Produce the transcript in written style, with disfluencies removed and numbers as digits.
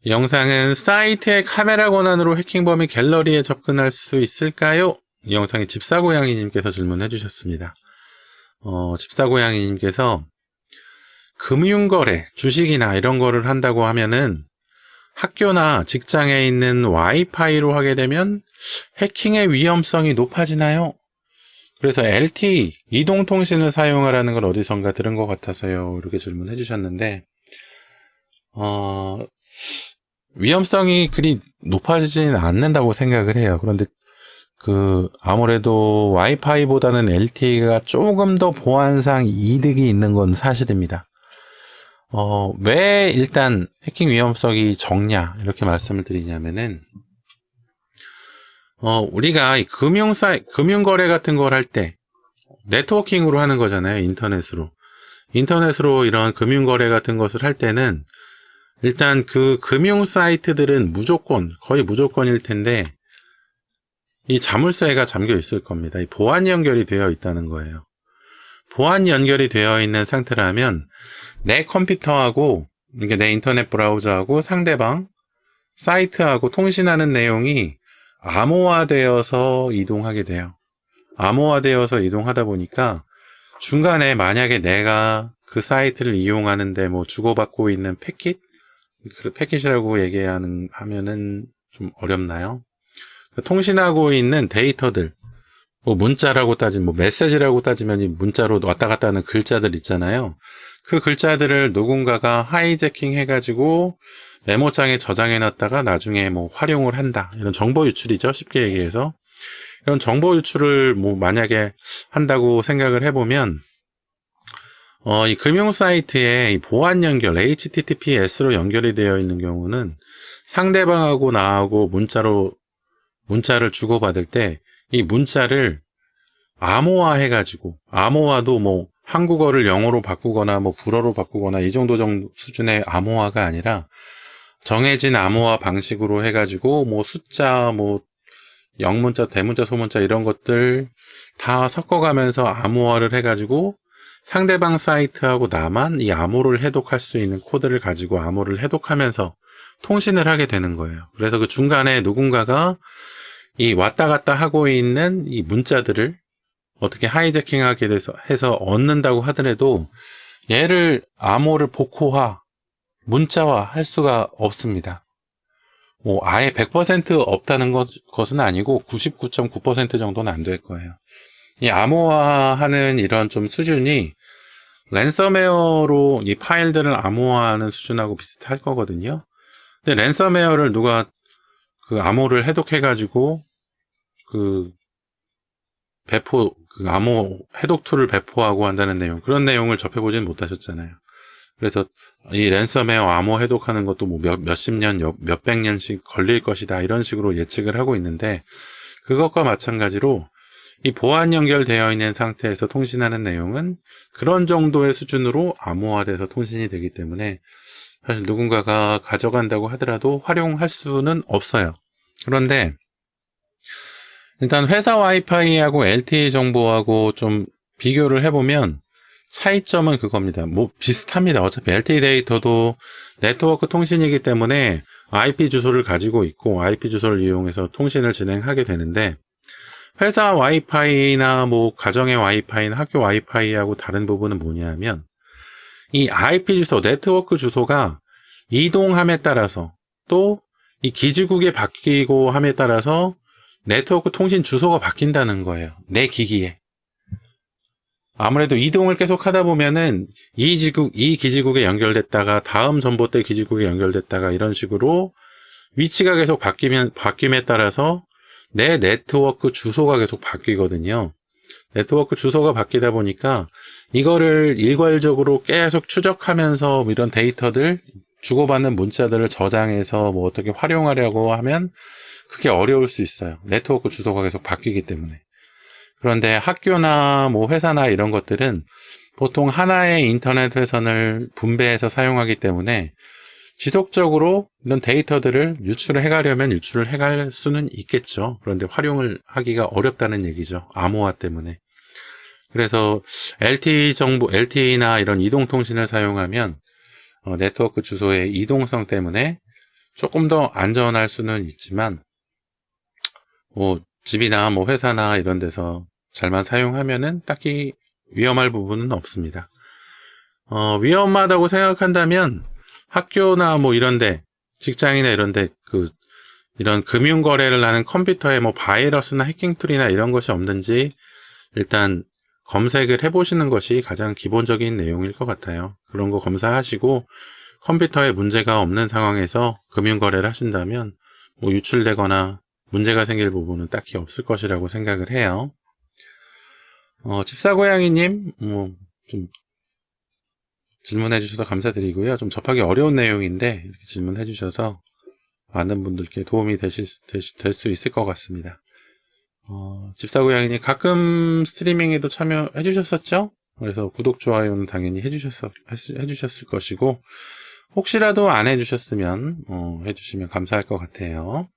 이 영상은 사이트의 카메라 권한으로 해킹범이 갤러리에 접근할 수 있을까요? 이 영상에 집사고양이님께서 질문해 주셨습니다. 집사고양이님께서 금융거래, 주식이나 이런 거를 한다고 하면은 학교나 직장에 있는 와이파이로 하게 되면 해킹의 위험성이 높아지나요? 그래서 LTE, 이동통신을 사용하라는 걸 어디선가 들은 것 같아서요. 이렇게 질문해 주셨는데, 위험성이 그리 높아지지는 않는다고 생각을 해요. 그런데 아무래도 와이파이보다는 LTE가 조금 더 보안상 이득이 있는 건 사실입니다. 왜 일단 해킹 위험성이 적냐, 이렇게 말씀을 드리냐면은, 우리가 이 금융거래 같은 걸 할 때, 네트워킹으로 하는 거잖아요, 인터넷으로. 인터넷으로 이런 금융거래 같은 것을 할 때는, 일단 그 금융 사이트들은 거의 무조건일 텐데, 이 자물쇠가 잠겨 있을 겁니다. 이 보안 연결이 되어 있다는 거예요. 보안 연결이 되어 있는 상태라면, 내 컴퓨터하고, 이게 내 인터넷 브라우저하고 상대방 사이트하고 통신하는 내용이 암호화되어서 이동하게 돼요. 암호화되어서 이동하다 보니까 중간에 만약에 내가 그 사이트를 이용하는데 뭐 주고받고 있는 패킷이라고 하면은 좀 어렵나요? 통신하고 있는 데이터들, 뭐 문자라고 뭐 메시지라고 따지면 이 문자로 왔다 갔다 하는 글자들 있잖아요. 그 글자들을 누군가가 하이제킹 해가지고 메모장에 저장해 놨다가 나중에 뭐 활용을 한다. 이런 정보 유출이죠. 쉽게 얘기해서. 이런 정보 유출을 뭐 만약에 한다고 생각을 해보면, 이 금융 사이트에 이 보안 연결, HTTPS로 연결이 되어 있는 경우는 상대방하고 나하고 문자를 주고받을 때 이 문자를 암호화 해가지고, 암호화도 뭐 한국어를 영어로 바꾸거나 뭐 불어로 바꾸거나 이 정도 수준의 암호화가 아니라 정해진 암호화 방식으로 해가지고 뭐 숫자, 뭐 영문자, 대문자, 소문자 이런 것들 다 섞어가면서 암호화를 해가지고 상대방 사이트하고 나만 이 암호를 해독할 수 있는 코드를 가지고 암호를 해독하면서 통신을 하게 되는 거예요. 그래서 그 중간에 누군가가 이 왔다 갔다 하고 있는 이 문자들을 어떻게 하이제킹하게 해서 얻는다고 하더라도 얘를 암호를 문자화 할 수가 없습니다. 뭐 아예 100% 없다는 것은 아니고 99.9% 정도는 안 될 거예요. 이 암호화하는 이런 좀 수준이 랜섬웨어로 이 파일들을 암호화하는 수준하고 비슷할 거거든요. 근데 랜섬웨어를 누가 그 암호를 해독해가지고 암호 해독 툴을 배포하고 한다는 내용, 그런 내용을 접해보진 못하셨잖아요. 그래서 이 랜섬웨어 암호 해독하는 것도 뭐 몇십 년, 몇백 년씩 걸릴 것이다, 이런 식으로 예측을 하고 있는데, 그것과 마찬가지로 이 보안 연결되어 있는 상태에서 통신하는 내용은 그런 정도의 수준으로 암호화돼서 통신이 되기 때문에 사실 누군가가 가져간다고 하더라도 활용할 수는 없어요. 그런데 일단 회사 와이파이하고 LTE 정보하고 좀 비교를 해보면 차이점은 그겁니다. 뭐 비슷합니다. 어차피 LTE 데이터도 네트워크 통신이기 때문에 IP 주소를 가지고 있고 IP 주소를 이용해서 통신을 진행하게 되는데, 회사 와이파이나 뭐 가정의 와이파이나 학교 와이파이하고 다른 부분은 뭐냐면, 이 IP 주소, 네트워크 주소가 이동함에 따라서 또 이 기지국에 바뀌고 함에 따라서 네트워크 통신 주소가 바뀐다는 거예요. 내 기기에. 아무래도 이동을 계속 하다 보면은 이 기지국에 연결됐다가 다음 전봇대 기지국에 연결됐다가 이런 식으로 위치가 계속 바뀜에 따라서 내 네트워크 주소가 계속 바뀌거든요. 네트워크 주소가 바뀌다 보니까 이거를 일괄적으로 계속 추적하면서 이런 데이터들, 주고받는 문자들을 저장해서 뭐 어떻게 활용하려고 하면 그게 어려울 수 있어요. 네트워크 주소가 계속 바뀌기 때문에. 그런데 학교나 뭐 회사나 이런 것들은 보통 하나의 인터넷 회선을 분배해서 사용하기 때문에 지속적으로 이런 데이터들을 유출을 해가려면 유출을 해갈 수는 있겠죠. 그런데 활용을 하기가 어렵다는 얘기죠. 암호화 때문에. 그래서 LTE나 이런 이동통신을 사용하면 네트워크 주소의 이동성 때문에 조금 더 안전할 수는 있지만, 뭐, 집이나 뭐 회사나 이런 데서 잘만 사용하면은 딱히 위험할 부분은 없습니다. 위험하다고 생각한다면 학교나 뭐 이런데, 직장이나 이런데 이런 금융 거래를 하는 컴퓨터에 뭐 바이러스나 해킹 툴이나 이런 것이 없는지 일단 검색을 해보시는 것이 가장 기본적인 내용일 것 같아요. 그런 거 검사하시고 컴퓨터에 문제가 없는 상황에서 금융 거래를 하신다면 뭐 유출되거나 문제가 생길 부분은 딱히 없을 것이라고 생각을 해요. 집사고양이님, 좀 질문해 주셔서 감사드리고요. 좀 접하기 어려운 내용인데 이렇게 질문해 주셔서 많은 분들께 도움이 될 수 있을 것 같습니다. 집사고양이님 가끔 스트리밍에도 참여해 주셨었죠? 그래서 구독, 좋아요는 당연히 해주셨을 것이고, 혹시라도 안 해주셨으면, 해주시면 감사할 것 같아요.